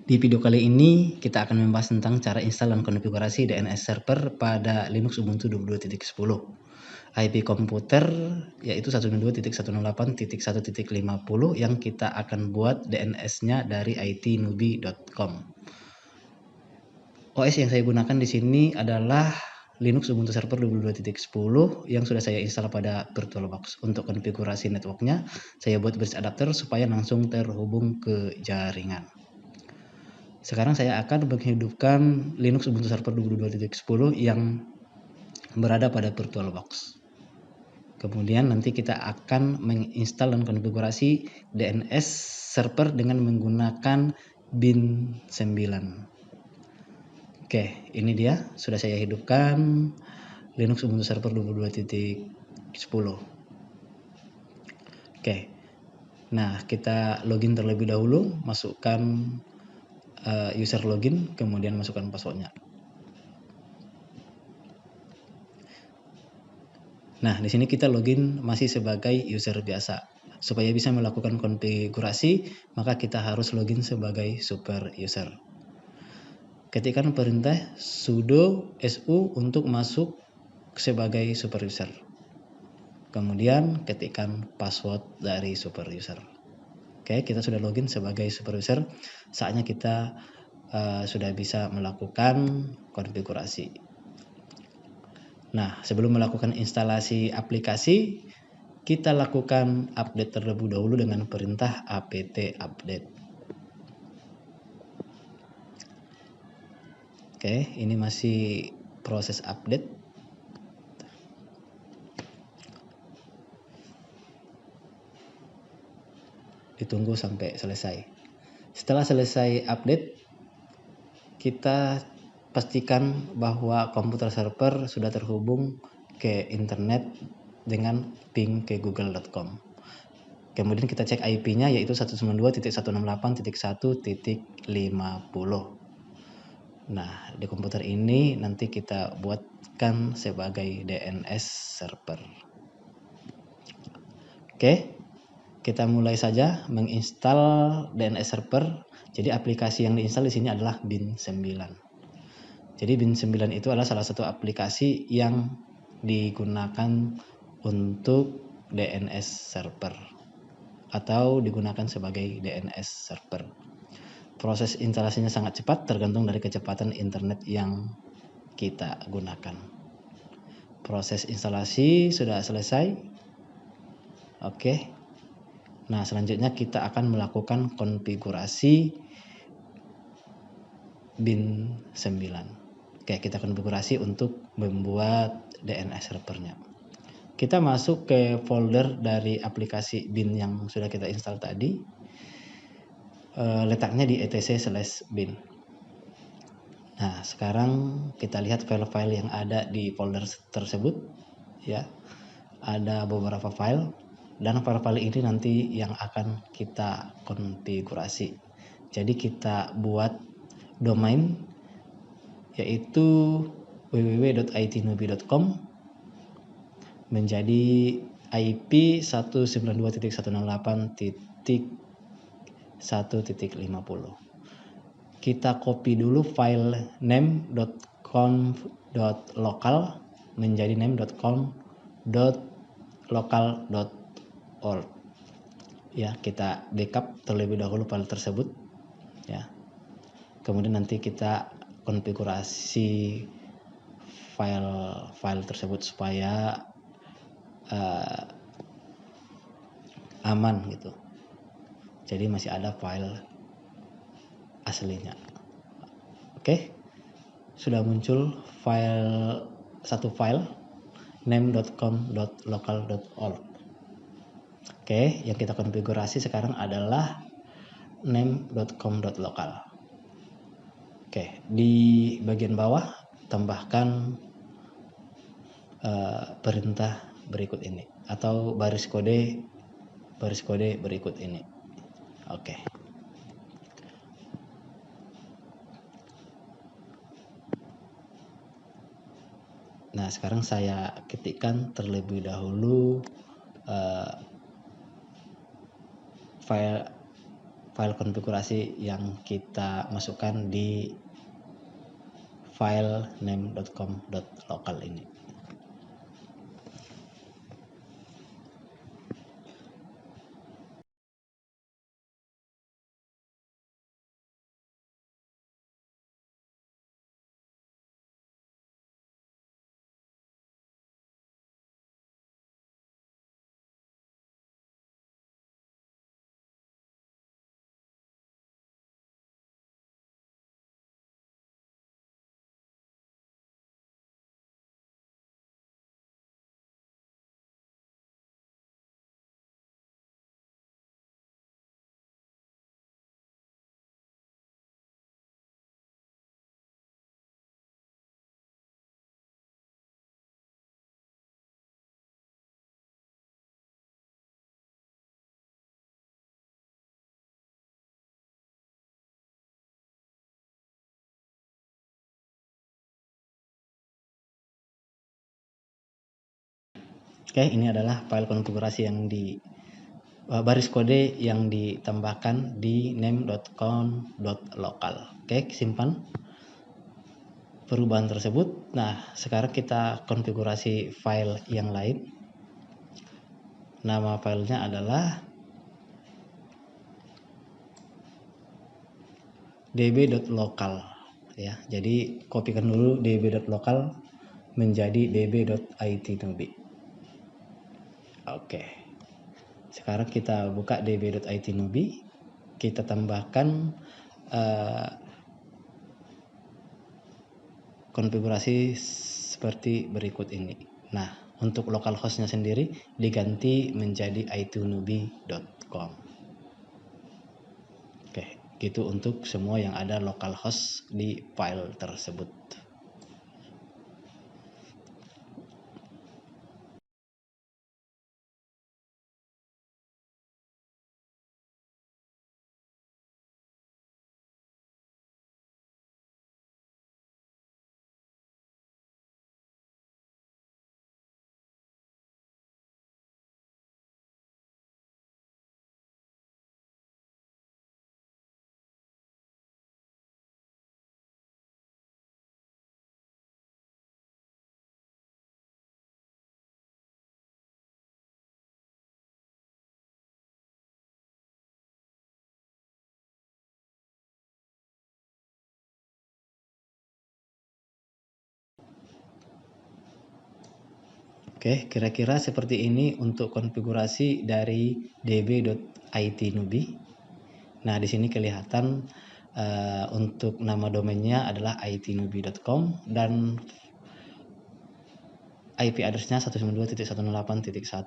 Di video kali ini kita akan membahas tentang cara install dan konfigurasi DNS server pada Linux Ubuntu 22.10. IP komputer yaitu 192.168.1.50 yang kita akan buat DNS-nya dari itnubi.com. OS yang saya gunakan di sini adalah Linux Ubuntu Server 22.10 yang sudah saya install pada VirtualBox. Untuk konfigurasi networknya, saya buat bridge adapter supaya langsung terhubung ke jaringan. Sekarang saya akan menghidupkan Linux Ubuntu Server 22.10 yang berada pada VirtualBox. Kemudian nanti kita akan menginstal dan konfigurasi DNS server dengan menggunakan bin 9. Oke, ini dia sudah saya hidupkan Linux Ubuntu Server 22.10. Oke. Nah, kita login terlebih dahulu, masukkan user login, kemudian masukkan passwordnya. Nah, di sini kita login masih sebagai user biasa. Supaya bisa melakukan konfigurasi, maka kita harus login sebagai super user. Ketikkan perintah sudo su untuk masuk sebagai super user. Kemudian ketikkan password dari super user. Oke, kita sudah login sebagai super user. Saatnya kita sudah bisa melakukan konfigurasi. Nah, sebelum melakukan instalasi aplikasi, kita lakukan update terlebih dahulu dengan perintah apt update. Oke, ini masih proses update. Ditunggu sampai selesai. Setelah selesai update, kita pastikan bahwa komputer server sudah terhubung ke internet dengan ping ke google.com. Kemudian kita cek IP-nya yaitu 192.168.1.50. Nah, di komputer ini nanti kita buatkan sebagai DNS server. Oke, kita mulai saja menginstal DNS server. Jadi aplikasi yang diinstal di sini adalah bin 9. Jadi bin 9 itu adalah salah satu aplikasi yang digunakan untuk DNS server atau digunakan sebagai DNS server. Proses instalasinya sangat cepat tergantung dari kecepatan internet yang kita gunakan. Proses instalasi sudah selesai. Oke. Nah, selanjutnya kita akan melakukan konfigurasi bin 9. Oke, kita konfigurasi untuk membuat DNS servernya. Kita masuk ke folder dari aplikasi bin yang sudah kita install tadi. Letaknya di etc/bin. Nah, sekarang kita lihat file-file yang ada di folder tersebut, ya. Ada beberapa file dan file-file ini nanti yang akan kita konfigurasi. Jadi kita buat domain yaitu www.itnubi.com menjadi IP 192.168.1.50. Kita copy dulu file name.conf.local menjadi name.conf.local.org. Ya, kita backup terlebih dahulu file tersebut, ya. Kemudian nanti kita konfigurasi file tersebut supaya aman gitu. Jadi masih ada file aslinya. Oke. Sudah muncul satu file name.com.local.org. Oke, yang kita konfigurasi sekarang adalah name.com.local. Oke, di bagian bawah tambahkan perintah berikut ini atau baris kode berikut ini. Oke. Nah, sekarang saya ketikkan terlebih dahulu file konfigurasi yang kita masukkan di file name.com.local ini. Oke, ini adalah file konfigurasi yang di baris kode yang ditambahkan di name.com.local. Oke, simpan perubahan tersebut. Nah, sekarang kita konfigurasi file yang lain. Nama filenya adalah db.local ya. Jadi kopikan dulu db.local menjadi db.itnubi. Oke. Sekarang kita buka db.itnubi, kita tambahkan konfigurasi seperti berikut ini. Nah, untuk localhostnya sendiri diganti menjadi itnubi.com. Oke, gitu untuk semua yang ada localhost di file tersebut. Oke, kira-kira seperti ini untuk konfigurasi dari db.itnubi. Nah, di sini kelihatan untuk nama domainnya adalah itnubi.com dan IP address-nya 192.168.1.50.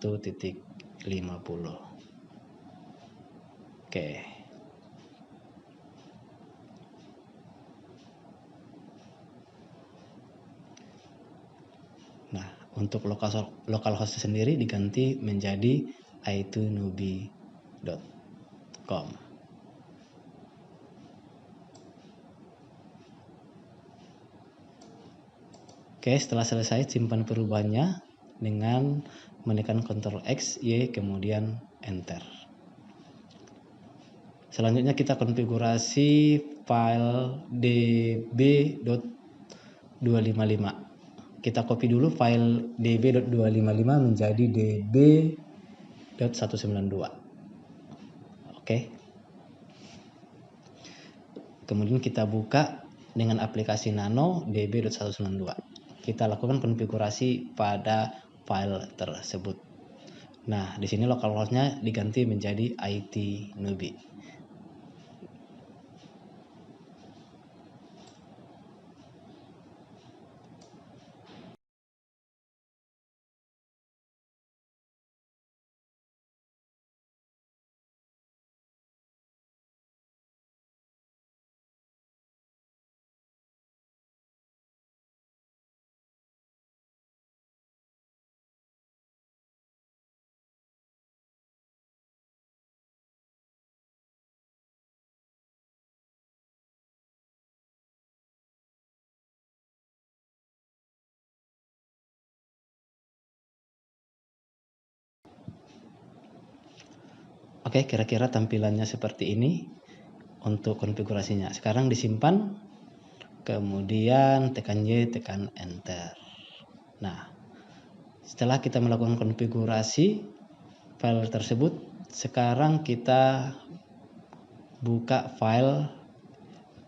Oke. Nah, untuk localhost sendiri diganti menjadi itnubi.com. Oke, setelah selesai simpan perubahannya dengan menekan Ctrl X, Y, kemudian Enter. Selanjutnya kita konfigurasi file db.255. Kita copy dulu file db.255 menjadi db.192. Oke. Kemudian kita buka dengan aplikasi Nano db.192. Kita lakukan konfigurasi pada file tersebut. Nah, di sini localhost-nya diganti menjadi itnubi. Oke, kira-kira tampilannya seperti ini untuk konfigurasinya. Sekarang disimpan, kemudian tekan Y, tekan Enter. Nah, setelah kita melakukan konfigurasi file tersebut, sekarang kita buka file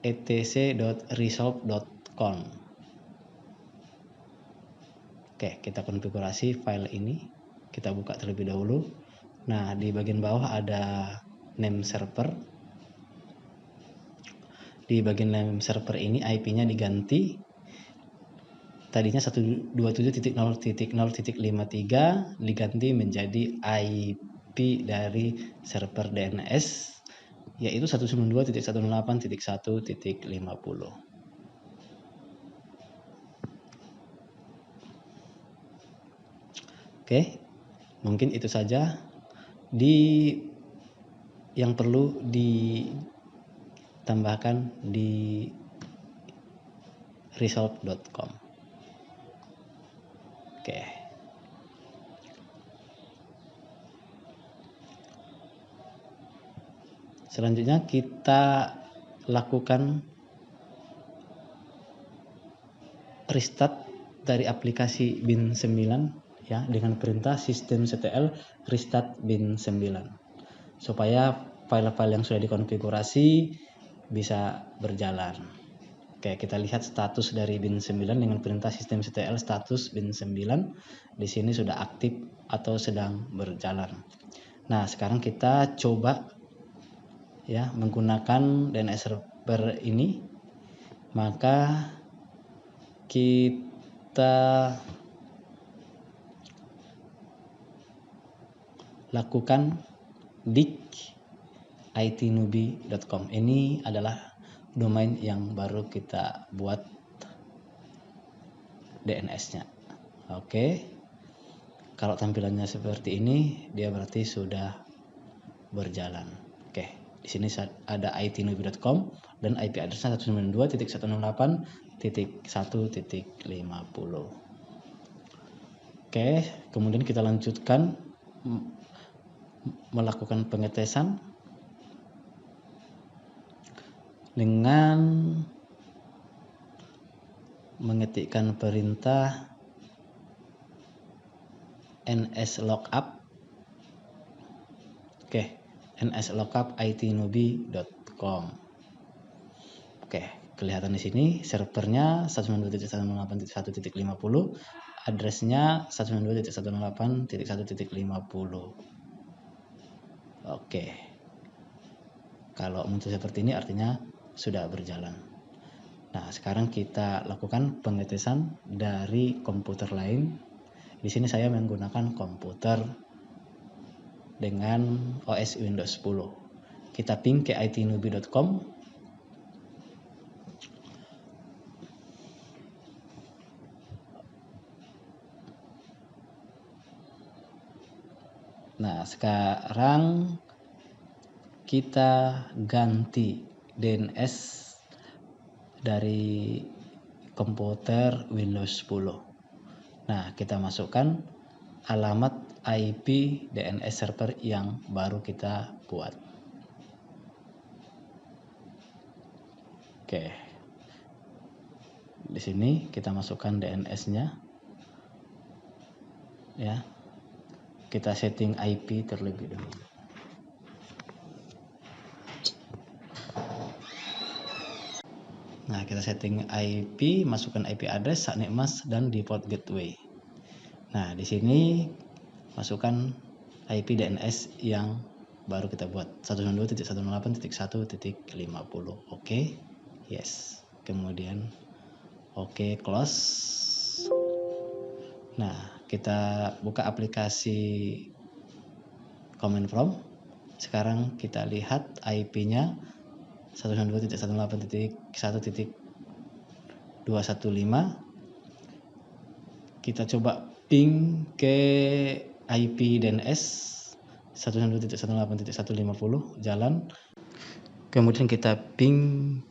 etc.resolve.conf. Oke, kita konfigurasi file ini. Kita buka terlebih dahulu. Nah, di bagian bawah ada name server. Di bagian name server ini IP-nya diganti. Tadinya 127.0.0.53 diganti menjadi IP dari server DNS, yaitu 192.168.1.50. Oke, mungkin itu saja yang perlu ditambahkan di resolve.com. Oke. Selanjutnya kita lakukan restart dari aplikasi bin9 ya dengan perintah systemctl restart bin9 supaya file-file yang sudah dikonfigurasi bisa berjalan. Oke, kita lihat status dari bin9 dengan perintah systemctl status bin9. Di sini sudah aktif atau sedang berjalan. Nah, sekarang kita coba ya menggunakan DNS server ini. Maka kita lakukan dik itnubi.com. Ini adalah domain yang baru kita buat DNS-nya. Oke. Kalau tampilannya seperti ini, dia berarti sudah berjalan. Oke, di sini ada itnubi.com dan IP address-nya 192.168.1.50. Oke, kemudian kita lanjutkan melakukan pengetesan dengan mengetikkan perintah nslookup. Oke, nslookup itnubi.com. Oke, kelihatan di sini servernya 192.168.1.50, addressnya 192.168.1.50. Oke, kalau muncul seperti ini artinya sudah berjalan. Nah, sekarang kita lakukan pengetesan dari komputer lain. Di sini saya menggunakan komputer dengan OS Windows 10. Kita ping ke itnubi.com. Nah, sekarang kita ganti DNS dari komputer Windows 10. Nah, kita masukkan alamat IP DNS server yang baru kita buat. Oke. Di sini kita masukkan DNS-nya. Ya. Kita setting IP terlebih dahulu. Nah, kita setting IP, masukkan IP address, subnet dan default gateway. Nah, di sini masukkan IP DNS yang baru kita buat 192.168.1.50. Oke. Yes. Kemudian oke, close. Nah, kita buka aplikasi command prompt. Sekarang kita lihat IP-nya 192.168.1.215. Kita coba ping ke IP DNS 192.168.1.50 jalan. Kemudian kita ping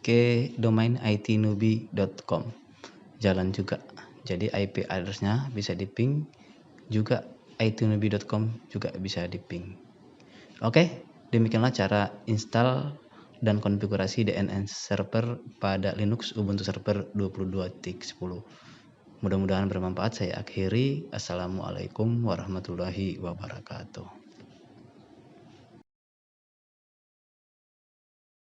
ke domain itnubi.com jalan juga. Jadi IP address-nya bisa diping juga, itnubi.com juga bisa diping. Oke, Demikianlah cara install dan konfigurasi DNS server pada Linux Ubuntu Server 22.10. Mudah-mudahan bermanfaat. Saya akhiri. Assalamualaikum warahmatullahi wabarakatuh.